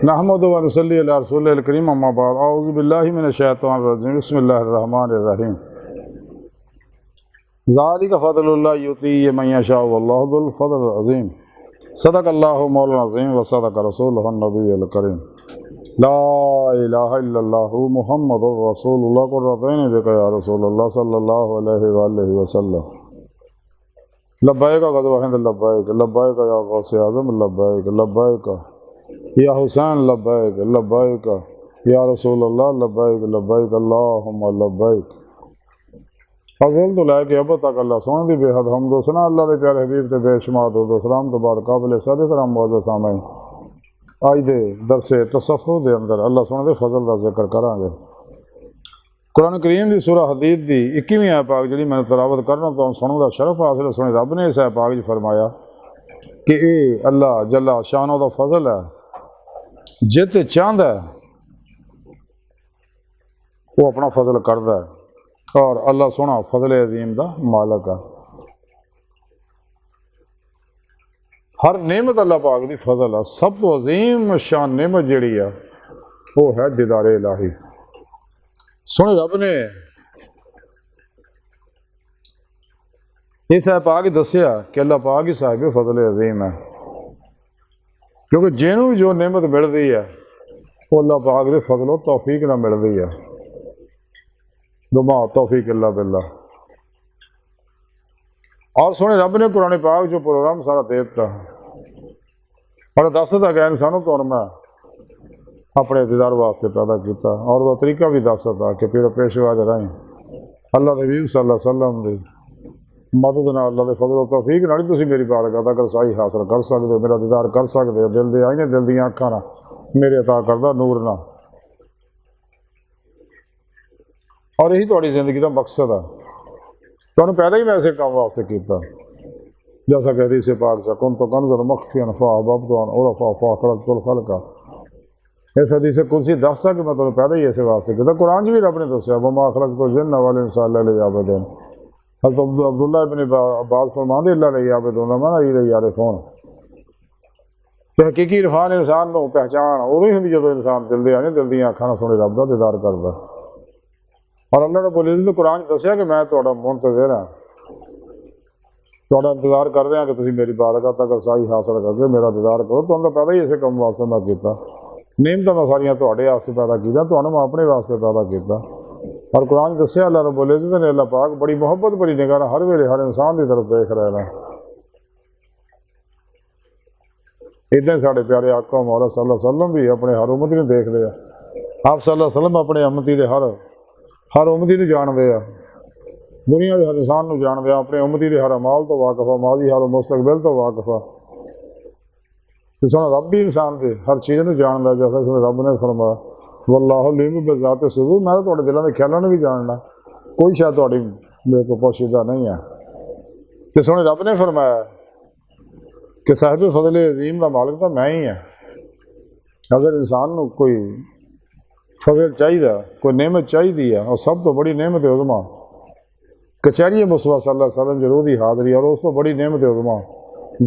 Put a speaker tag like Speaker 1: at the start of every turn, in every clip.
Speaker 1: نحمد و نصلی علی رسول الکریم اما بعد اعوذ باللہ من الشیطان الرجیم بسم اللہ الرحمن الرحیم ذالک فضل اللہ یؤتیہ من یشاء واللہ ذو الفضل العظیم صدق اللہ مولانا العظیم و صدق رسولہ النبی الکریم لا الہ الا اللہ محمد رسول اللہ قرۃ عین بک یا رسول اللہ صلی اللہ علیہ وآلہ وسلم لبیک قد وحد لبیک لبیک یا غوث اعظم لبیک لبیک یا حسین لبیک لبیک یا رسول اللہ لبیک لبیک اللہم لبیک فضل تو لے کے اب تک اللہ سونے دی بے حد حمد و ثنا اللہ دے پیارے حبیب تے بے شمار درود و سلام تو بعد قابل صد کرام معزز سامعین آج دے درس تصوف دے اندر اللہ سونے دے فضل دا ذکر کراں گے۔ قرآن کریم دی سورہ حدید دی 21ویں آیت پاک جڑی میں تلاوت کرنا تو سنوں دا شرف حاصل سنے رب نے اس آیت پاک وچ فرمایا کہ اے اللہ جل شانہ دا فضل ہے جت چاہتا ہے وہ اپنا فضل کرتا ہے اور اللہ سونا فضل عظیم دا مالک ہے۔ ہر نعمت اللہ پاک دی فضل ہے، سب تو عظیم شان نعمت جڑی ہے وہ ہے دیدار الہی۔ سونے رب نے اس آیت پاک دسیا کہ اللہ پاک ہی صاحب فضل عظیم ہے، کیونکہ جنوں بھی جو نعمت ملتی ہے وہ اللہ پاک دے فضل و توفیق نہ ملتی ہے۔ دما توفیق اللہ باللہ۔ اور سونے رب نے قرآن پاک جو پروگرام سارا دیتا اور دستا کہ انسانوں تو میں اپنے دیدار واسطے پیدا کیتا اور وہ طریقہ بھی دستا کہ پھر پیشوا رہیں اللہ کے حبیب صلی اللہ علیہ وسلم دی مدد نال اللہ دے فضل و توفیق نال تسی میری بارگاہ تک رسائی حاصل کر سکتے ہو، میرا دیدار کر سکتے ہو، دل دے آئینے دل دیاں اکھاں نال میرے عطا کردہ نور نال۔ اور یہی تہاڈی زندگی دا مقصد ہے، تمہیں پیدا ہی میں ایسے کام واسطے کیتا جیسا کہ حدیث پاک سے کنت کنزا مخفیا فاحببت ان اعرف فاخرجت الخلق۔ اس حدیث قدسی دستا کہ میں تمہیں پیدا ہی ایسے واسطے کیتا۔ قرآن بھی رب نے دسیا وما خلقت الجن والانس الا لیعبدون۔ حضرت عبداللہ ابن عباس فرماندے اللہ لیعبدون من یعرفون کہ حقیقی عرفان انسان نو پہچان ادو ہی ہوندی جدو انسان دل دے آنے دل دیاں اکھاں نال سونے رب دا دیدار کردا۔ اور اللہ رب العزت نے قرآن دسیا کہ میں تہاڈا منتظر ہاں، تہاڈا انتظار کر رہا کہ تسی میری بارگاہ تک رسائی حاصل کر کے میرا دیدار کرو۔ تمہیں تو پیدا ہی اسے کم واسطے میں کیتا، نعمتاں میں ساریاں تہاڈے واسطے پیدا کیتا، تمہیں میں اپنے واسطے پیدا کیتا۔ اور قرآن دسیا اللہ رب العزت نے اللہ پاک بڑی محبت بڑی نگاہ ہر ویلے ہر انسان کی طرف دیکھ رہے ہیں۔ ادھر ساڈے پیارے آقا مولا صلی اللہ علیہ وسلم بھی اپنے ہر امتی نے دیکھ رہے ہیں۔ آپ صلی اللہ علیہ وسلم اپنے امتی دے ہر امتی نو جانتے ہیں، دنیا کے ہر انسان نو جانتے ہیں، اپنے امتی دے ہر اعمال تو واقف ہے، ماضی حال و مستقبل تو واقف ہے۔ تو سونا رب بھی انسان دے ہر چیز نو جانتا ہے، جیسا کہ رب نے فرمایا واللہ علیم بذات الصدور، میں تو تہاڈے دلاں دے خیالاں نو بھی جاننا، کوئی شاید تہاڈی میرے کو پوشیدہ نہیں ہے۔ تو سونے رب نے فرمایا کہ صاحب فضل عظیم کا مالک تو میں ہی ہاں۔ اگر انسان نو کوئی فضل چاہیے، کوئی نعمت چاہیے اور سب تو بڑی نعمت عظما کچہری مصطفیٰ صلی اللہ علیہ وسلم ضرور ہی حاضری، اور اس تو بڑی نعمت عظما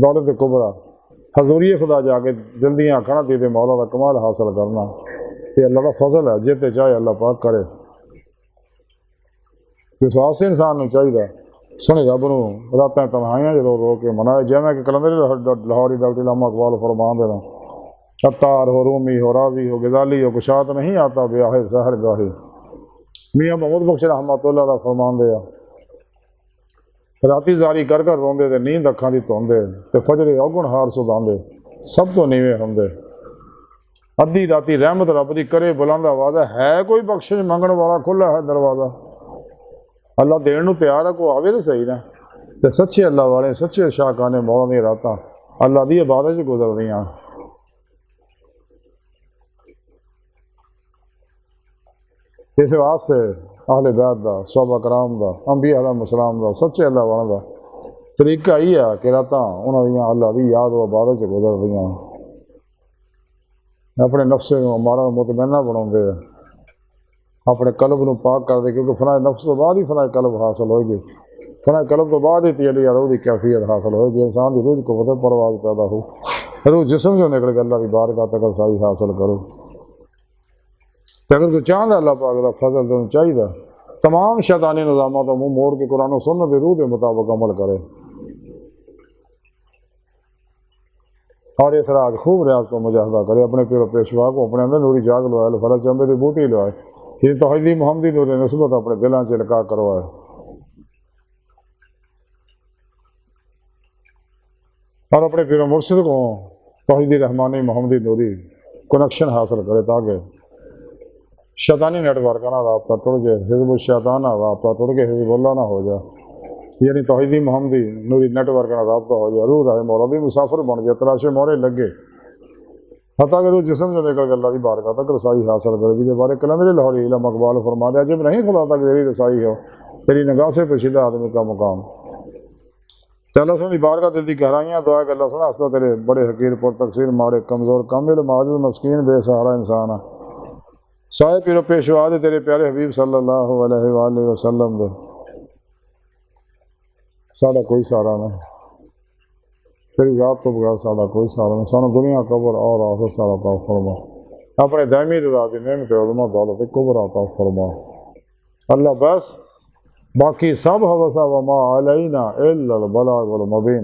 Speaker 1: دولت کبرا حضوری خدا جا کے دل دیاں اکھاں نال تیرے مولا کا کمال حاصل کرنا، یہ اللہ کا فضل ہے، جتے چاہے اللہ پاک کرے۔ اس واسطے انسان نو چاہیے سنے رب نو راتاں تنہائیاں جدوں رو کے منائے، جیویں کہ کلندر لاہوری ڈاکٹر علامہ اقبال فرمان دینا عطار ہو رومی ہو راضی ہو غزالی ہو کشاد نہیں آتا بیاہ سحر گاہی۔ میاں محمود بخش رحمۃ اللہ علیہ فرمان دیا راتی زاری کر کر روندے تے نیند اکھاں دی دھوندے تے فجر اوگن ہار سداندے سب تو نیویں ہوندے۔ ادھی راتی رحمت رب دی کرے بلند آوازہ ہے کوئی بخشش منگن والا کھلا ہے دروازہ۔ اللہ دین نو تیار ہے، کو آوے تو صحیح نا۔ تے سچے اللہ والے سچے شاہکانے مولا دی راتاں اللہ دی عبادت چ گزردیاں۔ اس واسطے اہل بیت دا، صحابہ کرام دا، انبیاء علیہ السلام دا، سچے اللہ والوں دا طریقہ ہی ہے کہ راتاں انہاں دیاں اللہ دی یاد و عبادت چ گزردیاں، اپنے نفس نو ہمارا مطمئنہ بناؤندے، اپنے قلب نو پاک کر دے، کیونکہ فنا نفس تو بعد ہی فنا قلب حاصل ہوئے گی، فنا قلب تو بعد ہی تیاری روح دی کیفیت حاصل ہوئے گی، انسان کی روح کو پرواز پیدا ہو۔ روح جسم جو نکل کے اللہ کی بارگاہ تک رسائی حاصل کرو. تو اگر کوئی چاہتا اللہ پاک کا فضل تو چاہیے تمام شیطانی نظامات منہ موڑ کے قرآن و سنت کی روح کے مطابق عمل کرے اور اس رات خوب ریاض کو مجاہدہ کرے. اپنے پیر و پیشوا کو اپنے اندر نوری جاگ لوائے، فرض چمبے کی بوٹی لوائے، یہ توحیدی محمدی نور نسبت اپنے دلاں چلکا کروائے. اور اپنے پیر و مرشد کو توحیدی رحمانی محمدی نوری کنیکشن حاصل کرے تاکہ شیطانی نیٹ ورک کا رابطہ ٹوٹ جائے، حزب الشیطان رابطہ ٹوٹ کے حزب اللہ نہ ہو جائے، یعنی توحیدی محمدی نوری نیٹ ورک کا رابطہ ہو جائے. روح رہے مولوی مسافر بن جائے، تلاشے مورے لگے، حتیٰ کہ روح جسم سے نکل کے اللہ کی بارگاہ تک رسائی حاصل کرے. جی بارے کلندر لاہوری علم اقبال فرما دیا جب نہیں خدا تک تیری رسائی ہو، تیری نگاہ سے پوشیدہ آدمی کا مقام. تو اللہ سن بارگاہ دل کی گہرائیاں دعا کہ اللہ سنا ہستا تیرے بڑے حقیر پر تقصیر مارے کمزور کامل معجز مسکین بے سہارا انسان سائے پیر و پیشوا دے تیرے پیارے حبیب صلی اللہ علیہ وآلہ وسلم دے ساڑا کوئی سہارا نہیں، تیری ذات تو بغیر ساڑا کوئی سہارا نہیں. سانو دنیا قبر اور آخرت سارا عطا فرما، اپنے دائمی رضا دی نعمت عظمت دولت کبر عطا فرما. اللہ بس باقی سب حوثہ وما علینا الا البلاغ المبین.